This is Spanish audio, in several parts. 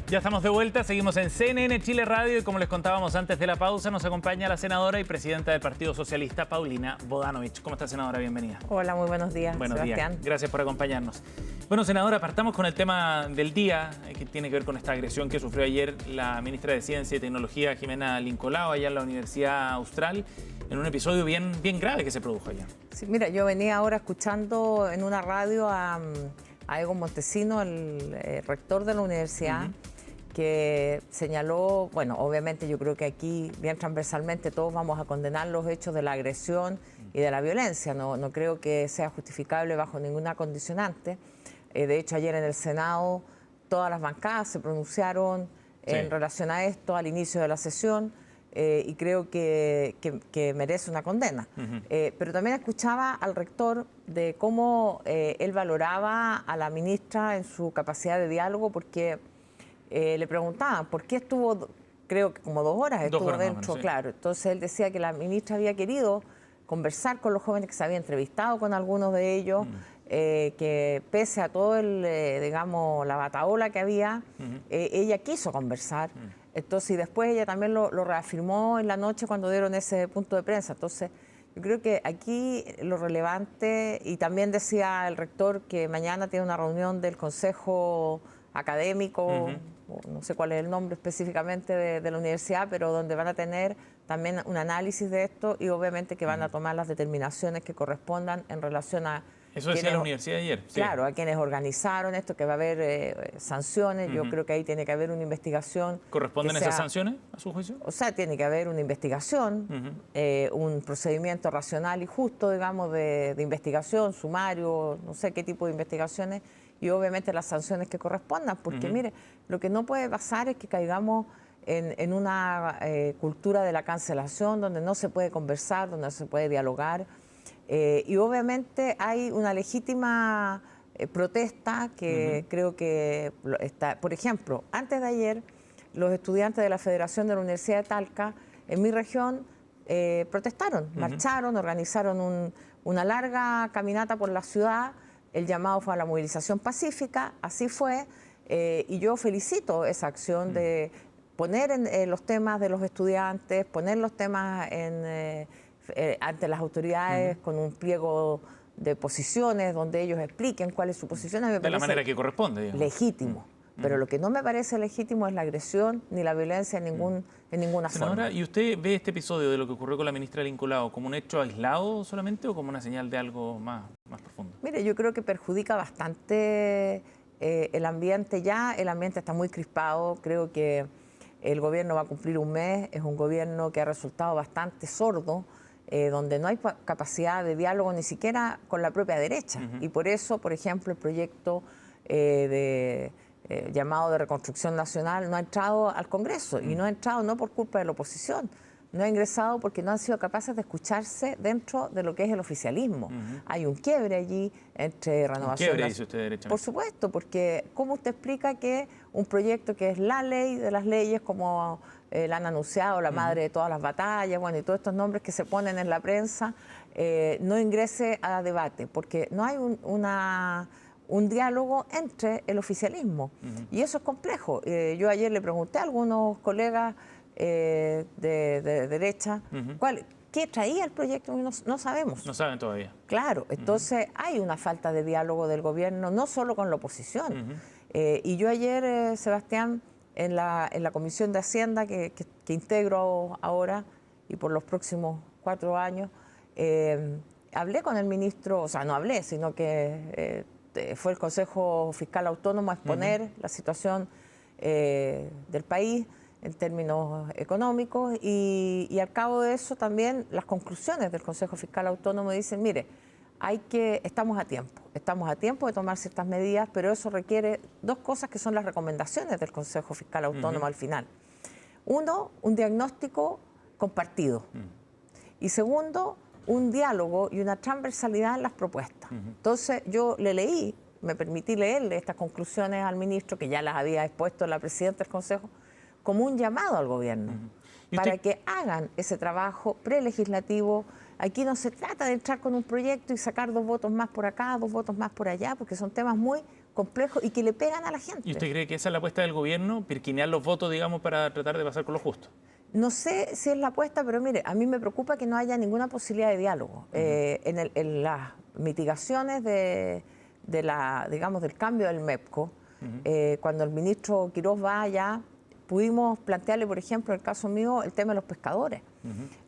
Ya estamos de vuelta, seguimos en CNN Chile Radio y como les contábamos antes de la pausa, nos acompaña la senadora y presidenta del Partido Socialista, Paulina Bodanovich. ¿Cómo está, senadora? Bienvenida. Hola, muy buenos días, Buenos Sebastián. días. Gracias por acompañarnos. Bueno, senadora, partamos con el tema del día, que tiene que ver con esta agresión que sufrió ayer la ministra de Ciencia y Tecnología, Jimena Lincolao, allá en la Universidad Austral, en un episodio bien grave que se produjo allá. Sí, mira, yo venía ahora escuchando en una radio a Egon Montesino, el rector de la universidad, que señaló, bueno, obviamente yo creo que aquí bien transversalmente todos vamos a condenar los hechos de la agresión y de la violencia, no creo que sea justificable bajo ninguna condicionante. De hecho, ayer en el Senado todas las bancadas se pronunciaron en relación a esto al inicio de la sesión y creo que merece una condena. Pero también escuchaba al rector de cómo él valoraba a la ministra en su capacidad de diálogo, porque le preguntaban por qué estuvo, creo que como 2 horas estuvo dentro, sí. Claro. Entonces él decía que la ministra había querido conversar con los jóvenes, que se había entrevistado con algunos de ellos, que pese a todo digamos, la batahola que había, ella quiso conversar. Entonces, y después ella también lo reafirmó en la noche cuando dieron ese punto de prensa. Entonces, yo creo que aquí lo relevante, y también decía el rector que mañana tiene una reunión del Consejo Académico, no sé cuál es el nombre específicamente de la universidad, pero donde van a tener también un análisis de esto y obviamente que van a tomar las determinaciones que correspondan en relación a... Eso decía la universidad ayer. Sí. Claro, a quienes organizaron esto, que va a haber sanciones. Yo creo que ahí tiene que haber una investigación. ¿Corresponden esas sanciones, a su juicio? O sea, tiene que haber una investigación, un procedimiento racional y justo, digamos, de investigación, sumario, no sé qué tipo de investigaciones, y obviamente las sanciones que correspondan. Porque, mire, lo que no puede pasar es que caigamos en una cultura de la cancelación, donde no se puede conversar, donde no se puede dialogar. Y obviamente hay una legítima protesta que creo que está... Por ejemplo, antes de ayer, los estudiantes de la Federación de la Universidad de Talca, en mi región, protestaron, marcharon, organizaron una larga caminata por la ciudad. El llamado fue a la movilización pacífica, así fue, y yo felicito esa acción de poner en los temas de los estudiantes, poner los temas ante las autoridades con un pliego de posiciones donde ellos expliquen cuál es su posición. Me de la manera que corresponde, digamos. Legítimo. Pero lo que no me parece legítimo es la agresión ni la violencia en ninguna Senadora, forma. ¿y usted ve este episodio de lo que ocurrió con la ministra Lincolao como un hecho aislado solamente o como una señal de algo más profundo? Mire, yo creo que perjudica bastante el ambiente ya. El ambiente está muy crispado. Creo que el gobierno va a cumplir un mes. Es un gobierno que ha resultado bastante sordo, donde no hay capacidad de diálogo ni siquiera con la propia derecha. Y por eso, por ejemplo, el proyecto llamado de Reconstrucción Nacional no ha entrado al Congreso, y no ha entrado no por culpa de la oposición, no ha ingresado porque no han sido capaces de escucharse dentro de lo que es el oficialismo. Hay un quiebre allí entre Renovación... ¿Un quiebre, dice usted, derechamente? Por supuesto, porque ¿cómo usted explica que un proyecto que es la ley de las leyes, como la han anunciado, la madre de todas las batallas, bueno, y todos estos nombres que se ponen en la prensa, no ingrese a debate? Porque no hay un diálogo entre el oficialismo. Y eso es complejo. Yo ayer le pregunté a algunos colegas de derecha qué traía el proyecto, y no sabemos. No saben todavía. Claro, entonces hay una falta de diálogo del gobierno, no solo con la oposición. Y yo ayer, Sebastián, en la Comisión de Hacienda que integro ahora y por los próximos 4 años, hablé con el ministro, o sea, no hablé, sino que... fue el Consejo Fiscal Autónomo a exponer la situación del país en términos económicos y al cabo de eso también las conclusiones del Consejo Fiscal Autónomo dicen, mire, estamos a tiempo de tomar ciertas medidas, pero eso requiere 2 cosas que son las recomendaciones del Consejo Fiscal Autónomo al final. Uno, un diagnóstico compartido. Y segundo, un diálogo y una transversalidad en las propuestas. Entonces yo me permití leerle estas conclusiones al ministro, que ya las había expuesto la presidenta del Consejo, como un llamado al gobierno para que hagan ese trabajo prelegislativo. Aquí no se trata de entrar con un proyecto y sacar 2 votos más por acá, 2 votos más por allá, porque son temas muy complejos y que le pegan a la gente. ¿Y usted cree que esa es la apuesta del gobierno, pirquinear los votos, digamos, para tratar de pasar con lo justo? No sé si es la apuesta, pero mire, a mí me preocupa que no haya ninguna posibilidad de diálogo. En las mitigaciones digamos, del cambio del MEPCO, cuando el ministro Quirós va allá, pudimos plantearle, por ejemplo, en el caso mío, el tema de los pescadores.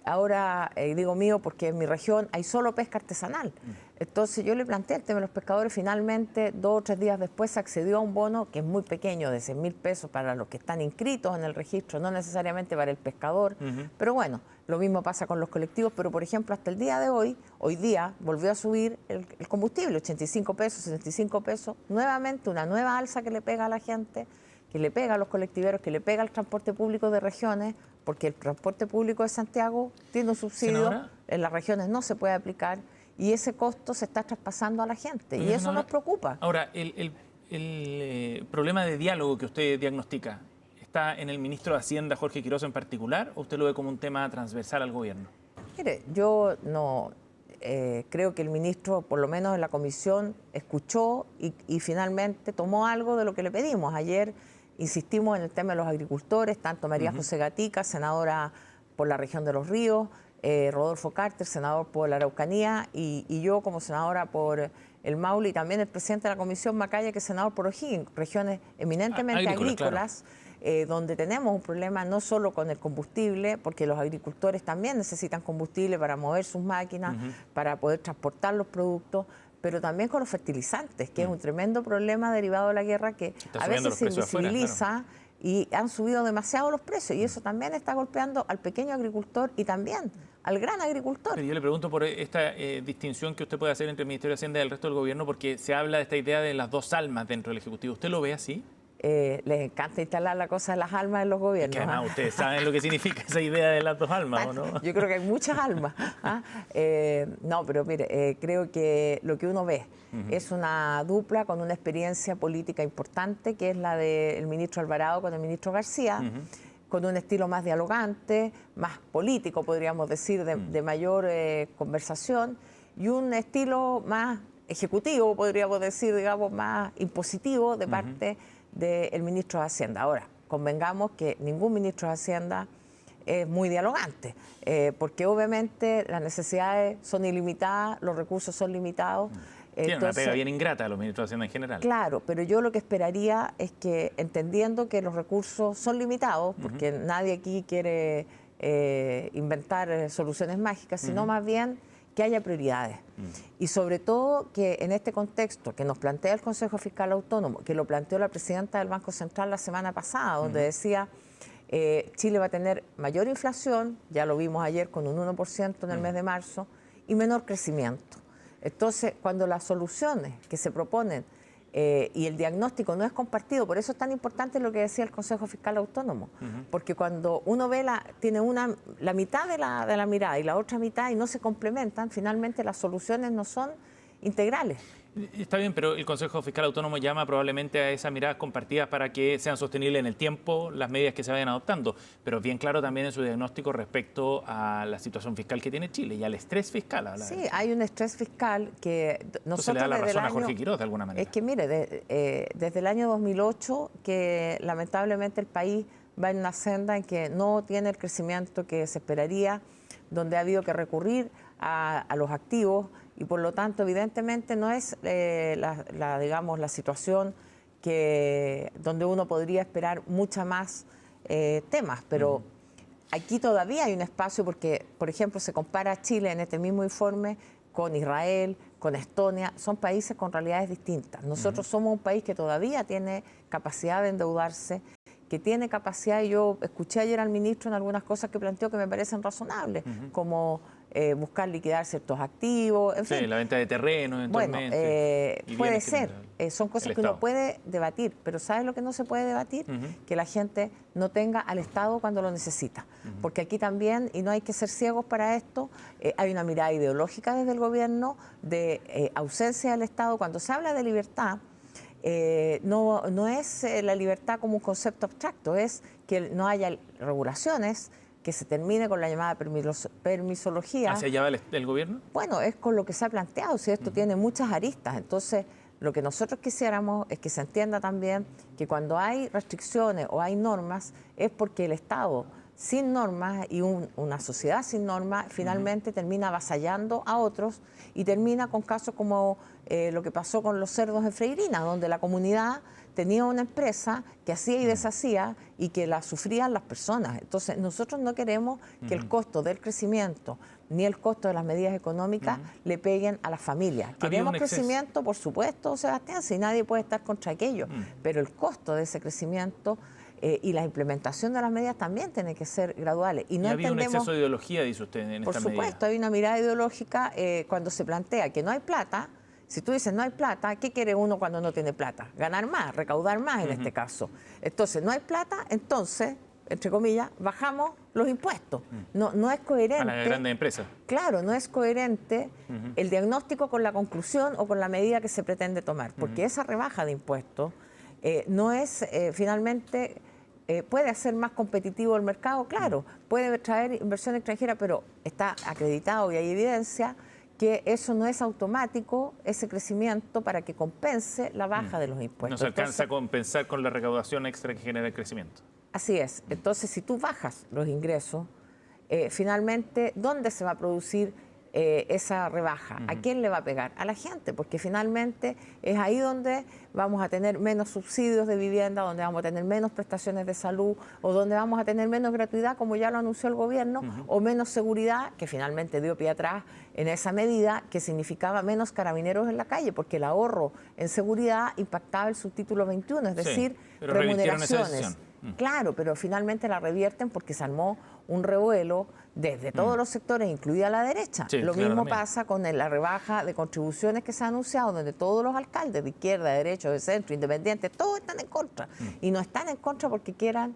Ahora, digo mío porque en mi región hay solo pesca artesanal. Entonces yo le planteé el tema de los pescadores. Finalmente, 2 o 3 días después, se accedió a un bono que es muy pequeño, de 100.000 pesos para los que están inscritos en el registro, no necesariamente para el pescador. Pero bueno, lo mismo pasa con los colectivos. Pero, por ejemplo, hasta el día de hoy día volvió a subir el combustible, 85 pesos, 65 pesos. Nuevamente, una nueva alza que le pega a la gente, que le pega a los colectiveros, que le pega al transporte público de regiones, porque el transporte público de Santiago tiene un subsidio, ¿senadora? En las regiones no se puede aplicar y ese costo se está traspasando a la gente y eso nos preocupa. Ahora, el problema de diálogo que usted diagnostica, ¿está en el ministro de Hacienda, Jorge Quirós, en particular, o usted lo ve como un tema transversal al gobierno? Mire, yo no creo que el ministro, por lo menos en la comisión, escuchó y finalmente tomó algo de lo que le pedimos. Ayer insistimos en el tema de los agricultores, tanto María José Gatica, senadora por la región de Los Ríos, Rodolfo Carter, senador por la Araucanía, y yo como senadora por el Maule, y también el presidente de la comisión, Macaya, que es senador por O'Higgins, regiones eminentemente agrícolas, claro. Donde tenemos un problema no solo con el combustible, porque los agricultores también necesitan combustible para mover sus máquinas, para poder transportar los productos, pero también con los fertilizantes, que es un tremendo problema derivado de la guerra que a veces se invisibiliza afuera, claro. Y han subido demasiado los precios y eso también está golpeando al pequeño agricultor y también al gran agricultor. Pero yo le pregunto por esta distinción que usted puede hacer entre el Ministerio de Hacienda y el resto del gobierno, porque se habla de esta idea de las 2 almas dentro del Ejecutivo. ¿Usted lo ve así? Les encanta instalar la cosa de las almas en los gobiernos. Es que además ustedes saben lo que significa esa idea de las 2 almas, ¿o no? Yo creo que hay muchas almas. No, pero mire, creo que lo que uno ve es una dupla con una experiencia política importante, que es la del ministro Alvarado con el ministro García, con un estilo más dialogante, más político, podríamos decir, de mayor conversación, y un estilo más ejecutivo, podríamos decir, digamos, más impositivo de parte del ministro de Hacienda. Ahora, convengamos que ningún ministro de Hacienda es muy dialogante, porque obviamente las necesidades son ilimitadas, los recursos son limitados. Tiene una pega bien ingrata a los ministros de Hacienda en general. Claro, pero yo lo que esperaría es que, entendiendo que los recursos son limitados, porque nadie aquí quiere inventar soluciones mágicas, sino más bien que haya prioridades. Y sobre todo que en este contexto que nos plantea el Consejo Fiscal Autónomo, que lo planteó la presidenta del Banco Central la semana pasada, donde decía Chile va a tener mayor inflación, ya lo vimos ayer con un 1% en el mes de marzo, y menor crecimiento. Entonces, cuando las soluciones que se proponen y el diagnóstico no es compartido, por eso es tan importante lo que decía el Consejo Fiscal Autónomo, porque cuando uno ve tiene la mitad de la mirada y la otra mitad y no se complementan, finalmente las soluciones no son integrales. Está bien, pero el Consejo Fiscal Autónomo llama probablemente a esas miradas compartidas para que sean sostenibles en el tiempo las medidas que se vayan adoptando, pero bien claro también en su diagnóstico respecto a la situación fiscal que tiene Chile y al estrés fiscal. Sí, hay un estrés fiscal que nosotros... Entonces le da la razón a Jorge Quirós de alguna manera. Es que mire, desde el año 2008 que lamentablemente el país va en una senda en que no tiene el crecimiento que se esperaría, donde ha habido que recurrir a los activos y por lo tanto evidentemente no es digamos, la situación donde uno podría esperar mucha más temas, pero aquí todavía hay un espacio porque, por ejemplo, se compara a Chile en este mismo informe con Israel, con Estonia, son países con realidades distintas. Nosotros somos un país que todavía tiene capacidad de endeudarse, que tiene capacidad, y yo escuché ayer al ministro en algunas cosas que planteó que me parecen razonables, como buscar liquidar ciertos activos, en fin. La venta de terreno, eventualmente. Bueno, puede ser, son cosas que uno puede debatir, pero ¿sabes lo que no se puede debatir? Que la gente no tenga al Estado cuando lo necesita. Porque aquí también, y no hay que ser ciegos para esto, hay una mirada ideológica desde el gobierno de ausencia del Estado. Cuando se habla de libertad, no es la libertad como un concepto abstracto, es que no haya regulaciones, que se termine con la llamada permisología. ¿Hacia allá va el gobierno? Bueno, es con lo que se ha planteado, si esto tiene muchas aristas. Entonces, Lo que nosotros quisiéramos es que se entienda también que cuando hay restricciones o hay normas es porque el Estado sin normas y una sociedad sin normas finalmente termina avasallando a otros y termina con casos como lo que pasó con los cerdos en Freirina, donde la comunidad tenía una empresa que hacía y deshacía y que la sufrían las personas. Entonces, nosotros no queremos que el costo del crecimiento ni el costo de las medidas económicas le peguen a las familias. Queremos crecimiento, por supuesto, Sebastián, si nadie puede estar contra aquello, pero el costo de ese crecimiento y la implementación de las medidas también tiene que ser graduales. Y no había un exceso de ideología, dice usted, en esta medida. Por supuesto, hay una mirada ideológica cuando se plantea que no hay plata. Si tú dices no hay plata, ¿qué quiere uno cuando no tiene plata? Ganar más, recaudar más en este caso. Entonces, no hay plata, entonces, entre comillas, bajamos los impuestos. No es coherente. A las grandes empresas. Claro, no es coherente el diagnóstico con la conclusión o con la medida que se pretende tomar, porque esa rebaja de impuestos no es finalmente... puede hacer más competitivo el mercado, claro, puede traer inversión extranjera, pero está acreditado y hay evidencia que eso no es automático, ese crecimiento, para que compense la baja de los impuestos. No se alcanza a compensar con la recaudación extra que genera el crecimiento. Así es. Entonces, si tú bajas los ingresos, finalmente, ¿dónde se va a producir esa rebaja? ¿A quién le va a pegar? A la gente, porque finalmente es ahí donde vamos a tener menos subsidios de vivienda, donde vamos a tener menos prestaciones de salud, o donde vamos a tener menos gratuidad, como ya lo anunció el gobierno, o menos seguridad, que finalmente dio pie atrás en esa medida, que significaba menos carabineros en la calle, porque el ahorro en seguridad impactaba el subtítulo 21, es decir, remuneraciones. Claro, pero finalmente la revierten porque se armó un revuelo desde todos los sectores, incluida la derecha. Sí, lo mismo pasa con la rebaja de contribuciones que se ha anunciado, donde todos los alcaldes de izquierda, de derecha, de centro, independientes, todos están en contra. Y no están en contra porque quieran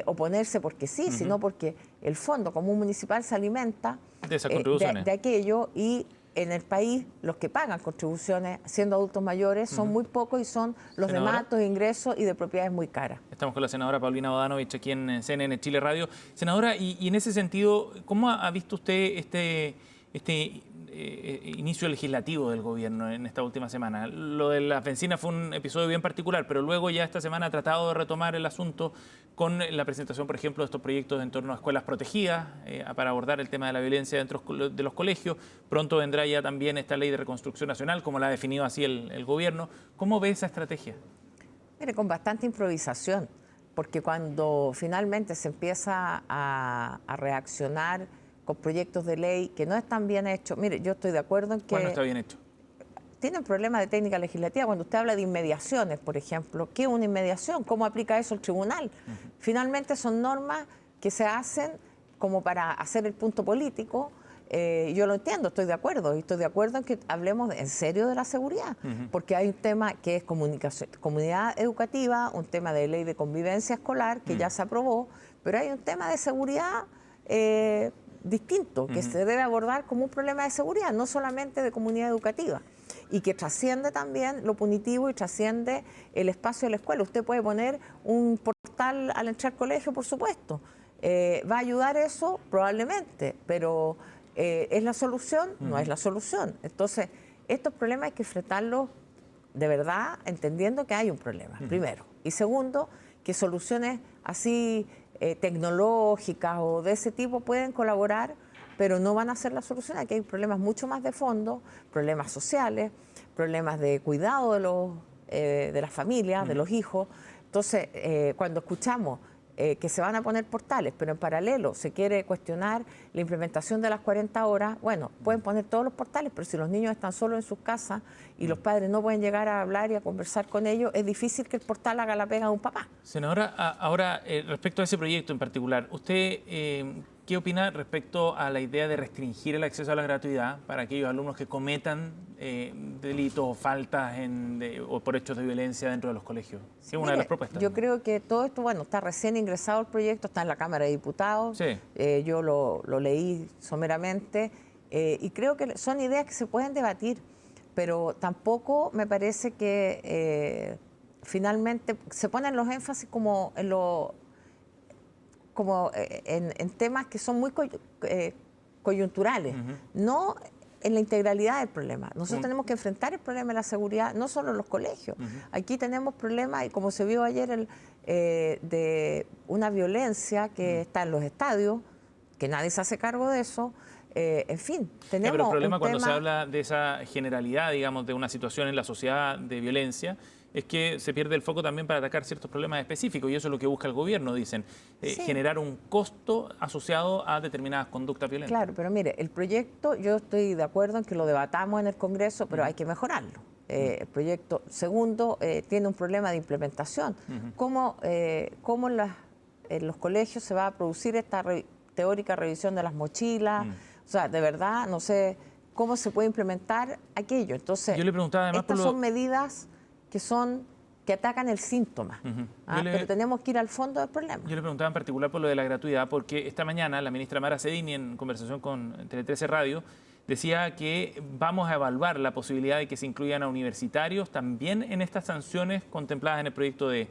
oponerse porque sí, sino porque el Fondo Común Municipal se alimenta de esas contribuciones, de aquello, y en el país los que pagan contribuciones siendo adultos mayores son muy pocos y son los de más altos ingresos y de propiedades muy caras. Estamos con la senadora Paulina Bodanovich aquí en CNN Chile Radio. Senadora, y en ese sentido, ¿cómo ha visto usted este inicio legislativo del gobierno en esta última semana? Lo de las bencinas fue un episodio bien particular, pero luego ya esta semana ha tratado de retomar el asunto con la presentación, por ejemplo, de estos proyectos en torno a escuelas protegidas para abordar el tema de la violencia dentro de los colegios. Pronto vendrá ya también esta ley de reconstrucción nacional, como la ha definido así el gobierno. ¿Cómo ve esa estrategia? Mire, con bastante improvisación, porque cuando finalmente se empieza a reaccionar con proyectos de ley que no están bien hechos. Mire, yo estoy de acuerdo en que... ¿Cuál no está bien hecho? Tienen problemas de técnica legislativa. Cuando usted habla de inmediaciones, por ejemplo, ¿qué es una inmediación? ¿Cómo aplica eso el tribunal? Finalmente son normas que se hacen como para hacer el punto político. Yo lo entiendo, estoy de acuerdo. Y estoy de acuerdo en que hablemos en serio de la seguridad, porque hay un tema que es comunidad educativa, un tema de ley de convivencia escolar que ya se aprobó, pero hay un tema de seguridad distinto, que se debe abordar como un problema de seguridad, no solamente de comunidad educativa, y que trasciende también lo punitivo y trasciende el espacio de la escuela. Usted puede poner un portal al entrar al colegio, por supuesto. ¿Va a ayudar eso? Probablemente, pero ¿es la solución? No es la solución. Entonces, estos problemas hay que enfrentarlos de verdad, entendiendo que hay un problema, primero. Y segundo, que soluciones así tecnológicas o de ese tipo pueden colaborar, pero no van a ser la solución. Aquí hay problemas mucho más de fondo, problemas sociales, problemas de cuidado de las familias, de los hijos. Entonces, cuando escuchamos que se van a poner portales, pero en paralelo se quiere cuestionar la implementación de las 40 horas, bueno, pueden poner todos los portales, pero si los niños están solos en sus casas y los padres no pueden llegar a hablar y a conversar con ellos, es difícil que el portal haga la pega de un papá. Senadora, ahora, respecto a ese proyecto en particular, ¿usted qué opina respecto a la idea de restringir el acceso a la gratuidad para aquellos alumnos que cometan delitos o faltas o por hechos de violencia dentro de los colegios? ¿Qué es una de las propuestas? Yo creo que todo esto, bueno, está recién ingresado el proyecto, está en la Cámara de Diputados, sí. Yo lo leí someramente y creo que son ideas que se pueden debatir, pero tampoco me parece que finalmente se ponen los énfasis como en temas que son muy coyunturales, no en la integralidad del problema. Nosotros tenemos que enfrentar el problema de la seguridad, no solo en los colegios. Aquí tenemos problemas, y como se vio ayer, de una violencia que está en los estadios, que nadie se hace cargo de eso. En fin, tenemos pero el problema un cuando tema... se habla de esa generalidad, digamos, de una situación en la sociedad de violencia, es que se pierde el foco también para atacar ciertos problemas específicos, y eso es lo que busca el gobierno, dicen, Sí. generar un costo asociado a determinadas conductas violentas. Claro, pero mire, el proyecto, yo estoy de acuerdo en que lo debatamos en el Congreso, pero hay que mejorarlo. El proyecto, segundo, tiene un problema de implementación. ¿Cómo en los colegios se va a producir esta teórica revisión de las mochilas? O sea, de verdad, no sé cómo se puede implementar aquello. Entonces, yo le preguntaba además estas son medidas que atacan el síntoma, pero tenemos que ir al fondo del problema. Yo le preguntaba en particular por lo de la gratuidad, porque esta mañana la ministra Mara Cedini, en conversación con Tele 13 Radio, decía que vamos a evaluar la posibilidad de que se incluyan a universitarios también en estas sanciones contempladas en el proyecto de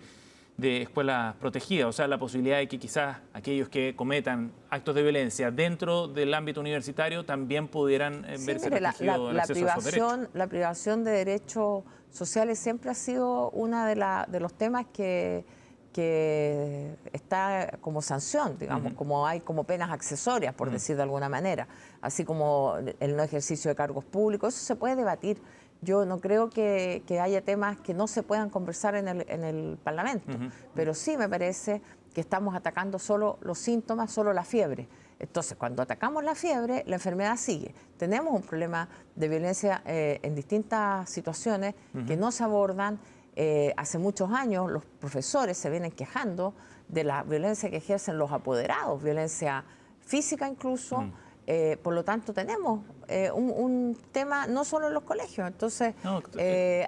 escuelas protegidas, o sea, la posibilidad de que quizás aquellos que cometan actos de violencia dentro del ámbito universitario también pudieran verse restringido el acceso a esos derechos. La privación de derechos sociales siempre ha sido uno de los temas que está como sanción, digamos, como hay como penas accesorias, por decir de alguna manera, así como el no ejercicio de cargos públicos. Eso se puede debatir. Yo no creo que haya temas que no se puedan conversar en el Parlamento, pero sí me parece que estamos atacando solo los síntomas, solo la fiebre. Entonces, cuando atacamos la fiebre, la enfermedad sigue. Tenemos un problema de violencia en distintas situaciones que no se abordan. Hace muchos años los profesores se vienen quejando de la violencia que ejercen los apoderados, violencia física incluso. Por lo tanto, tenemos un tema no solo en los colegios. Entonces,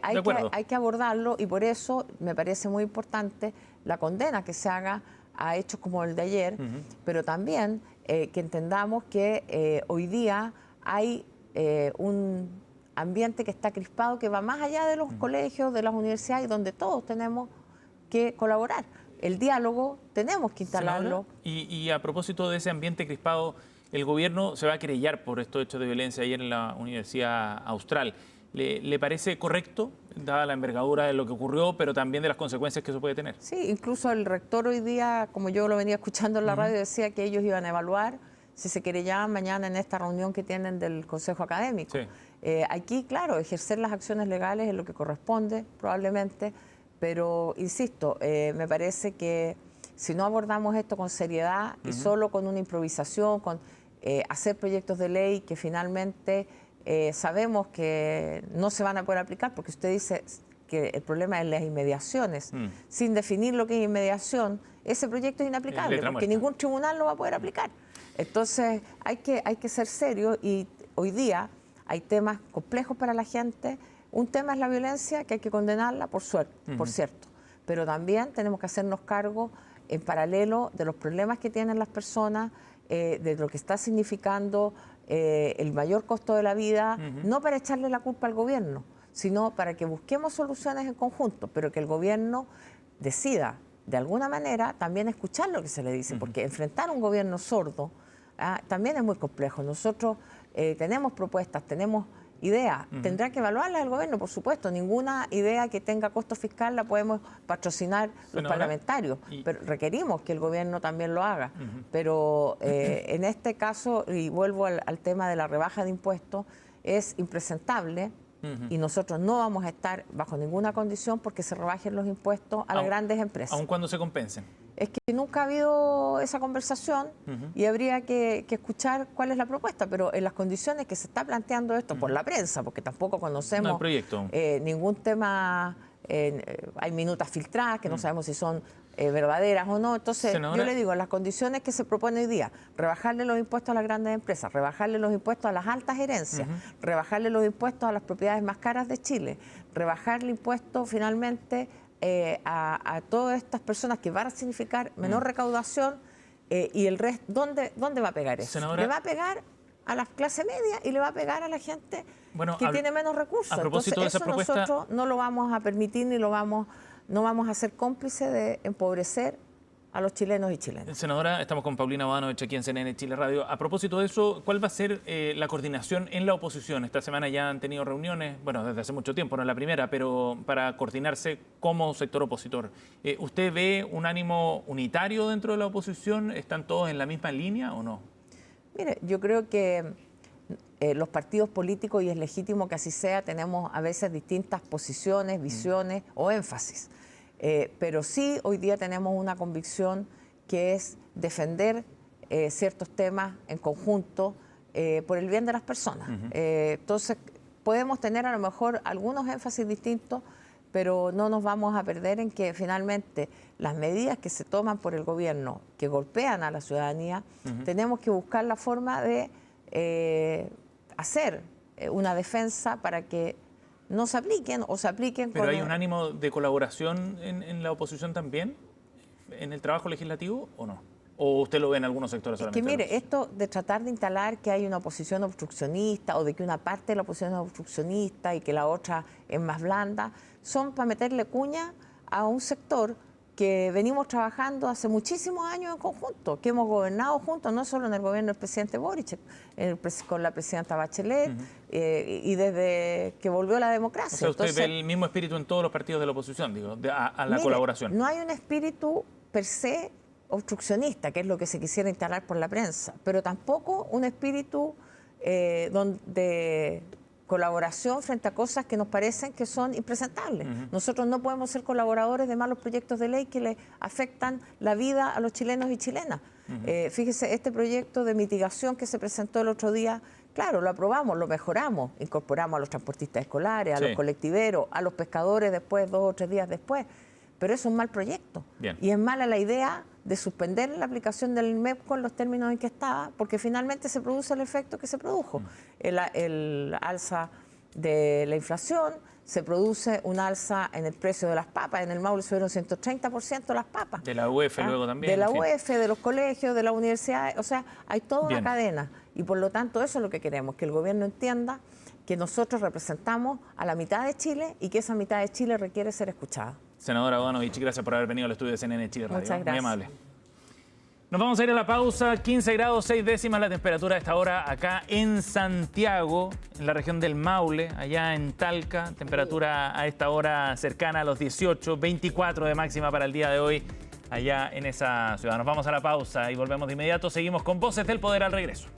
hay que abordarlo, y por eso me parece muy importante la condena que se haga a hechos como el de ayer, pero también que entendamos que hoy día hay un ambiente que está crispado, que va más allá de los colegios, de las universidades, donde todos tenemos que colaborar. El diálogo tenemos que instalarlo. Y a propósito de ese ambiente crispado, el gobierno se va a querellar por estos hechos de violencia ayer en la Universidad Austral. ¿Le parece correcto, dada la envergadura de lo que ocurrió, pero también de las consecuencias que eso puede tener? Sí, incluso el rector hoy día, como yo lo venía escuchando en la radio, decía que ellos iban a evaluar si se querellaban mañana en esta reunión que tienen del Consejo Académico. Sí. Aquí, claro, ejercer las acciones legales es lo que corresponde, probablemente, pero, insisto, me parece que si no abordamos esto con seriedad y solo con una improvisación, con hacer proyectos de ley que finalmente sabemos que no se van a poder aplicar, porque usted dice que el problema es las inmediaciones. Sin definir lo que es inmediación, ese proyecto es inaplicable, porque muerta. ningún tribunal lo va a poder aplicar. Entonces, hay que ser serios, y hoy día hay temas complejos para la gente. Un tema es la violencia, que hay que condenarla, por cierto, pero también tenemos que hacernos cargo en paralelo de los problemas que tienen las personas, de lo que está significando el mayor costo de la vida, no para echarle la culpa al gobierno, sino para que busquemos soluciones en conjunto, pero que el gobierno decida, de alguna manera, también escuchar lo que se le dice, porque enfrentar a un gobierno sordo también es muy complejo. Nosotros tenemos propuestas, tenemos ideas, tendrá que evaluarlas el gobierno, por supuesto. Ninguna idea que tenga costo fiscal la podemos patrocinar los parlamentarios, pero requerimos que el gobierno también lo haga. Pero en este caso, y vuelvo al tema de la rebaja de impuestos, es impresentable, y nosotros no vamos a estar bajo ninguna condición porque se rebajen los impuestos a las grandes empresas. Aun cuando se compensen. Es que nunca ha habido esa conversación, y habría que escuchar cuál es la propuesta, pero en las condiciones que se está planteando esto por la prensa, porque tampoco conocemos ningún tema, hay minutas filtradas que no sabemos si son verdaderas o no. Entonces, senadora, yo le digo, en las condiciones que se propone hoy día, rebajarle los impuestos a las grandes empresas, rebajarle los impuestos a las altas herencias, rebajarle los impuestos a las propiedades más caras de Chile, rebajarle impuestos finalmente a todas estas personas, que van a significar menor recaudación, y el resto, ¿dónde va a pegar eso? Senadora, le va a pegar a la clase media y le va a pegar a la gente que tiene menos recursos. A propósito Entonces, de esa propuesta, nosotros no lo vamos a permitir, ni no vamos a ser cómplices de empobrecer a los chilenos y chilenas. Senadora, estamos con Paulina Bodanovich aquí en CNN Chile Radio. A propósito de eso, ¿cuál va a ser la coordinación en la oposición? Esta semana ya han tenido reuniones, bueno, desde hace mucho tiempo, no es la primera, pero para coordinarse como sector opositor. ¿Usted ve un ánimo unitario dentro de la oposición? ¿Están todos en la misma línea o no? Mire, yo creo que los partidos políticos, y es legítimo que así sea, tenemos a veces distintas posiciones, visiones o énfasis. Pero sí, hoy día tenemos una convicción que es defender ciertos temas en conjunto por el bien de las personas. Entonces, podemos tener a lo mejor algunos énfasis distintos, pero no nos vamos a perder en que finalmente las medidas que se toman por el gobierno, que golpean a la ciudadanía, tenemos que buscar la forma de hacer una defensa para que no se apliquen o se apliquen. ¿Pero hay un ánimo de colaboración en la oposición también, en el trabajo legislativo o no? ¿O usted lo ve en algunos sectores solamente? Es que mire, esto de tratar de instalar que hay una oposición obstruccionista o de que una parte de la oposición es obstruccionista y que la otra es más blanda, son para meterle cuña a un sector que venimos trabajando hace muchísimos años en conjunto, que hemos gobernado juntos, no solo en el gobierno del presidente Boric, con la presidenta Bachelet, y desde que volvió la democracia. O sea, usted ve el mismo espíritu en todos los partidos de la oposición, digo, a la colaboración. No hay un espíritu per se obstruccionista, que es lo que se quisiera instalar por la prensa, pero tampoco un espíritu de colaboración frente a cosas que nos parecen que son impresentables. Nosotros no podemos ser colaboradores de malos proyectos de ley que le afectan la vida a los chilenos y chilenas. Fíjese, este proyecto de mitigación que se presentó el otro día, claro, lo aprobamos, lo mejoramos, incorporamos a los transportistas escolares, a los colectiveros, a los pescadores después, 2 o 3 días después, pero es un mal proyecto. Bien. Y es mala la idea de suspender la aplicación del MEPCO en los términos en que estaba, porque finalmente se produce el efecto que se produjo. El alza de la inflación, se produce un alza en el precio de las papas. En el Maule subieron 130% las papas. De la UEF luego también. De la UEF, de los colegios, de las universidades. O sea, hay toda una cadena. Y por lo tanto eso es lo que queremos, que el gobierno entienda que nosotros representamos a la mitad de Chile y que esa mitad de Chile requiere ser escuchada. Senadora Bodanovich, gracias por haber venido al estudio de CNN Chile Radio. Muchas gracias. Muy amable. Nos vamos a ir a la pausa. 15 grados 6 décimas la temperatura a esta hora acá en Santiago, en la región del Maule, allá en Talca. Temperatura a esta hora cercana a los 18, 24 de máxima para el día de hoy allá en esa ciudad. Nos vamos a la pausa y volvemos de inmediato. Seguimos con Voces del Poder al regreso.